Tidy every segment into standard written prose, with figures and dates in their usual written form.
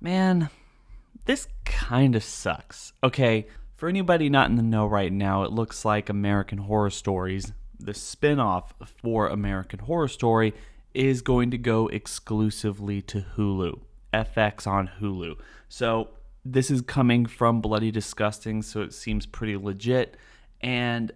Man, this kind of sucks. Okay, for anybody not in the know right now, it looks like American Horror Stories, the spin-off for American Horror Story, is going to go exclusively to Hulu. FX on Hulu. So this is coming from Bloody Disgusting, so it seems pretty legit. And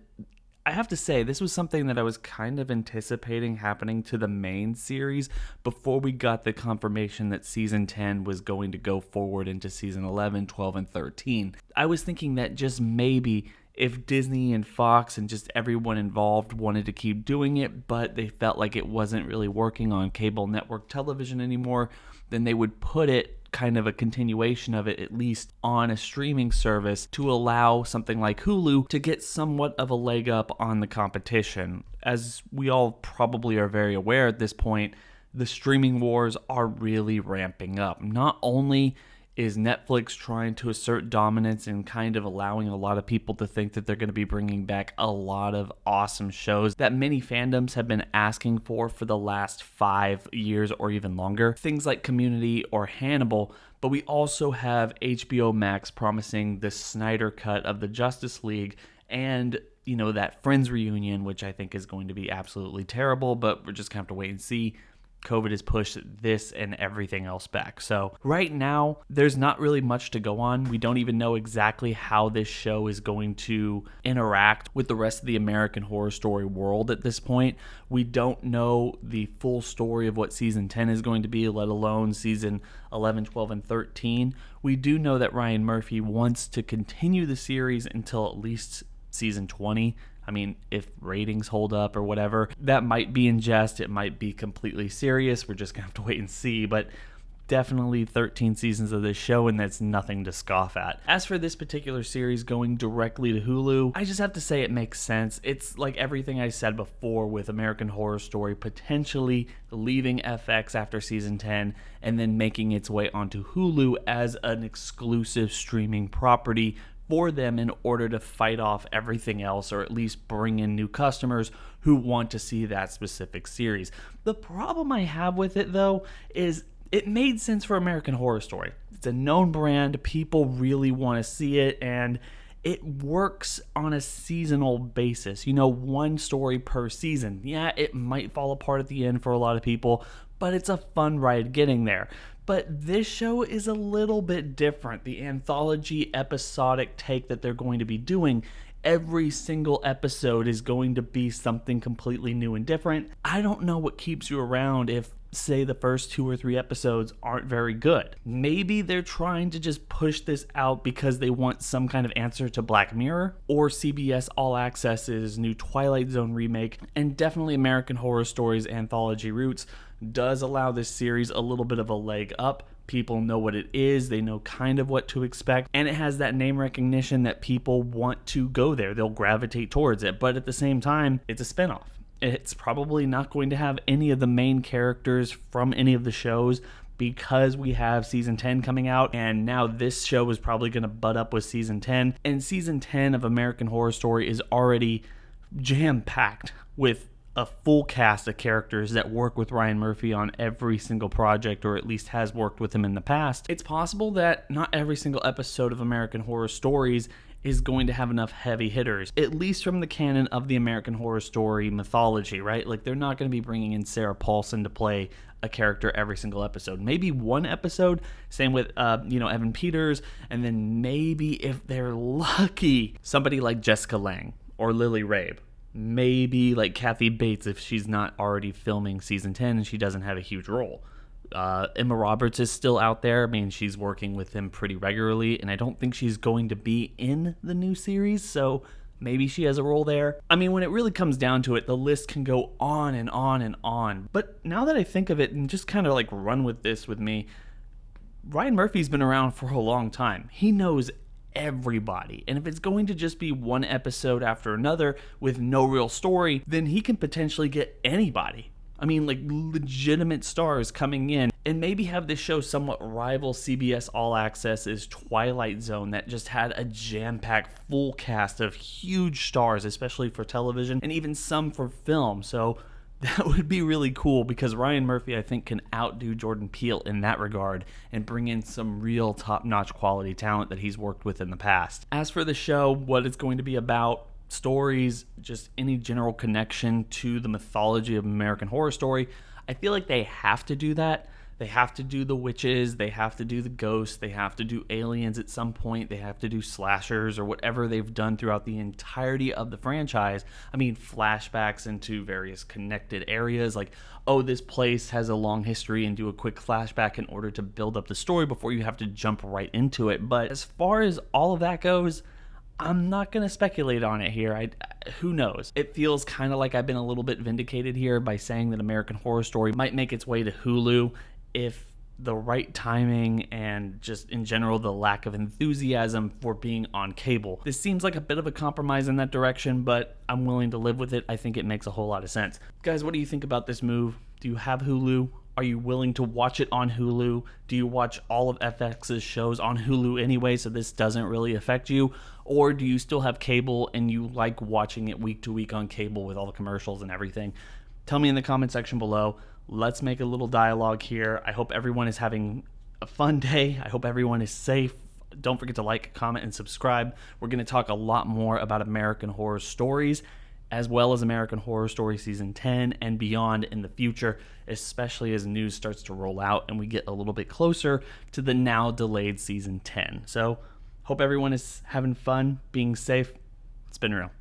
I have to say, this was something that I was kind of anticipating happening to the main series before we got the confirmation that Season 10 was going to go forward into Season 11, 12, and 13. I was thinking that just maybe if Disney and Fox and just everyone involved wanted to keep doing it, but they felt like it wasn't really working on cable network television anymore, then they would put it, kind of a continuation of it, at least on a streaming service to allow something like Hulu to get somewhat of a leg up on the competition. As we all probably are very aware at this point, the streaming wars are really ramping up. Not only is Netflix trying to assert dominance and kind of allowing a lot of people to think that they're going to be bringing back a lot of awesome shows that many fandoms have been asking for the last 5 years or even longer. Things like Community or Hannibal, but we also have HBO Max promising the Snyder cut of the Justice League and, you know, that Friends reunion, which I think is going to be absolutely terrible, but we're just going to have to wait and see. COVID has pushed this and everything else back. So right now, there's not really much to go on. We don't even know exactly how this show is going to interact with the rest of the American Horror Story world at this point. We don't know the full story of what Season 10 is going to be, let alone Season 11, 12, and 13. We do know that Ryan Murphy wants to continue the series until at least Season 20. I mean, if ratings hold up or whatever, that might be in jest. It might be completely serious. We're just going to have to wait and see. But definitely 13 seasons of this show, and that's nothing to scoff at. As for this particular series going directly to Hulu, I just have to say it makes sense. It's like everything I said before with American Horror Story potentially leaving FX after Season 10 and then making its way onto Hulu as an exclusive streaming property for them in order to fight off everything else, or at least bring in new customers who want to see that specific series. The problem I have with it, though, is it made sense for American Horror Story. It's a known brand, people really want to see it, and it works on a seasonal basis. You know, one story per season. Yeah, it might fall apart at the end for a lot of people, but it's a fun ride getting there. But this show is a little bit different. The anthology episodic take that they're going to be doing, every single episode is going to be something completely new and different. I don't know what keeps you around if, say, the first 2 or 3 episodes aren't very good. Maybe they're trying to just push this out because they want some kind of answer to Black Mirror or CBS All Access's new Twilight Zone remake, and definitely American Horror Stories anthology roots does allow this series a little bit of a leg up. People know what it is, they know kind of what to expect, and it has that name recognition that people want to go there. They'll gravitate towards it, but at the same time, it's a spinoff. It's probably not going to have any of the main characters from any of the shows because we have Season 10 coming out, and now this show is probably going to butt up with Season 10, and Season 10 of American Horror Story is already jam-packed with a full cast of characters that work with Ryan Murphy on every single project, or at least has worked with him in the past. It's possible that not every single episode of American Horror Stories is going to have enough heavy hitters, at least from the canon of the American Horror Story mythology, right? Like, they're not going to be bringing in Sarah Paulson to play a character every single episode. Maybe one episode, same with, Evan Peters, and then maybe if they're lucky, somebody like Jessica Lange or Lily Rabe. Maybe like Kathy Bates if she's not already filming Season 10 and she doesn't have a huge role. Emma Roberts is still out there. I mean, she's working with him pretty regularly, and I don't think she's going to be in the new series, so maybe she has a role there. I mean, when it really comes down to it, the list can go on and on and on. But now that I think of it and just kind of like run with this with me, Ryan Murphy's been around for a long time. He knows everybody, and if it's going to just be one episode after another with no real story, then he can potentially get anybody. I mean, like legitimate stars coming in, and maybe have this show somewhat rival CBS All Access's Twilight Zone that just had a jam-packed full cast of huge stars, especially for television and even some for film. So That would be really cool because Ryan Murphy, I think, can outdo Jordan Peele in that regard and bring in some real top-notch quality talent that he's worked with in the past. As for the show, what it's going to be about, stories, just any general connection to the mythology of American Horror Story, I feel like they have to do that. They have to do the witches, they have to do the ghosts, they have to do aliens at some point, they have to do slashers or whatever they've done throughout the entirety of the franchise. I mean, flashbacks into various connected areas, like, oh, this place has a long history, and do a quick flashback in order to build up the story before you have to jump right into it. But as far as all of that goes, I'm not going to speculate on it here. Who knows? It feels kind of like I've been a little bit vindicated here by saying that American Horror Story might make its way to Hulu if the right timing and just in general the lack of enthusiasm for being on cable. This seems like a bit of a compromise in that direction, but I'm willing to live with it. I think it makes a whole lot of sense. Guys, what do you think about this move? Do you have Hulu? Are you willing to watch it on Hulu? Do you watch all of FX's shows on Hulu anyway, so this doesn't really affect you? Or do you still have cable and you like watching it week to week on cable with all the commercials and everything? Tell me in the comment section below. Let's make a little dialogue here. I hope everyone is having a fun day. I hope everyone is safe. Don't forget to like, comment, and subscribe. We're going to talk a lot more about American Horror Stories, as well as American Horror Story Season 10 and beyond in the future, especially as news starts to roll out and we get a little bit closer to the now delayed Season 10. So, hope everyone is having fun, being safe. It's been real.